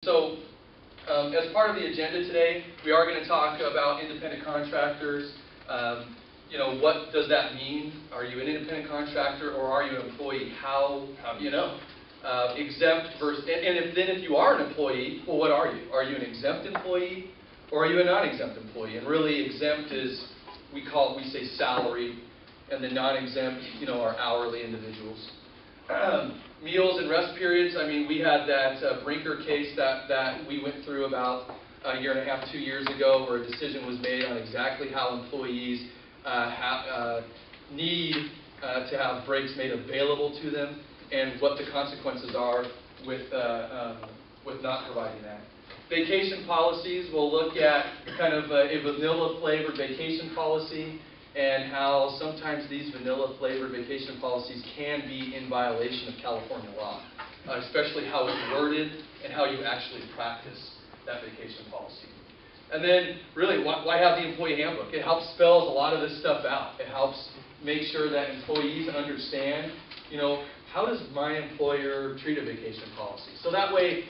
So, as part of the agenda today, we are going to talk about independent contractors. What does that mean? Are you an independent contractor or are you an employee? How do you know? Exempt versus, and if you are an employee, well, what are you? Are you an exempt employee or are you a non-exempt employee? And really, exempt is, we say salary, and the non-exempt, are hourly individuals. Meals and rest periods, we had that Brinker case that we went through about a year and a half, 2 years ago, where a decision was made on exactly how employees need to have breaks made available to them and what the consequences are with not providing that. Vacation policies, we'll look at kind of a vanilla-flavored vacation policy and how sometimes these vanilla-flavored vacation policies can be in violation of California law, especially how it's worded and how you actually practice that vacation policy. And then, really, why have the employee handbook? It helps spells a lot of this stuff out. It helps make sure that employees understand, how does my employer treat a vacation policy? So that way,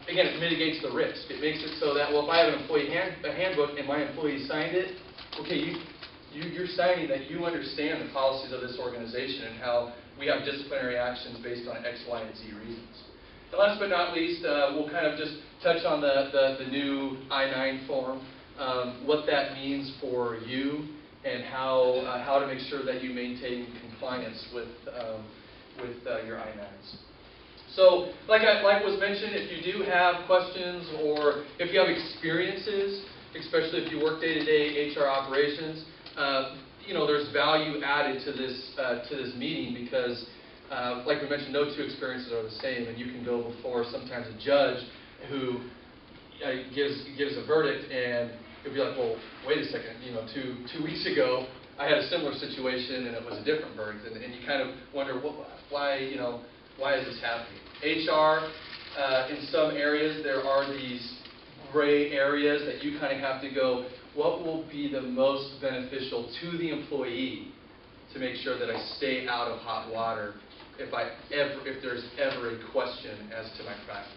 again, it mitigates the risk. It makes it so that, well, if I have an employee handbook and my employee signed it, okay, you're signing that you understand the policies of this organization and how we have disciplinary actions based on X, Y, and Z reasons. And last but not least, we'll kind of just touch on the new I-9 form, what that means for you, and how to make sure that you maintain compliance with your I-9s. So, like was mentioned, if you do have questions or if you have experiences, especially if you work day-to-day HR operations, there's value added to this meeting because, like we mentioned, no two experiences are the same, and you can go before sometimes a judge who gives a verdict, and you'll be like, well, wait a second, two weeks ago I had a similar situation and it was a different verdict, and you kind of wonder why is this happening? HR, in some areas there are these gray areas that you kind of have to go, what will be the most beneficial to the employee to make sure that I stay out of hot water if there's ever a question as to my practice?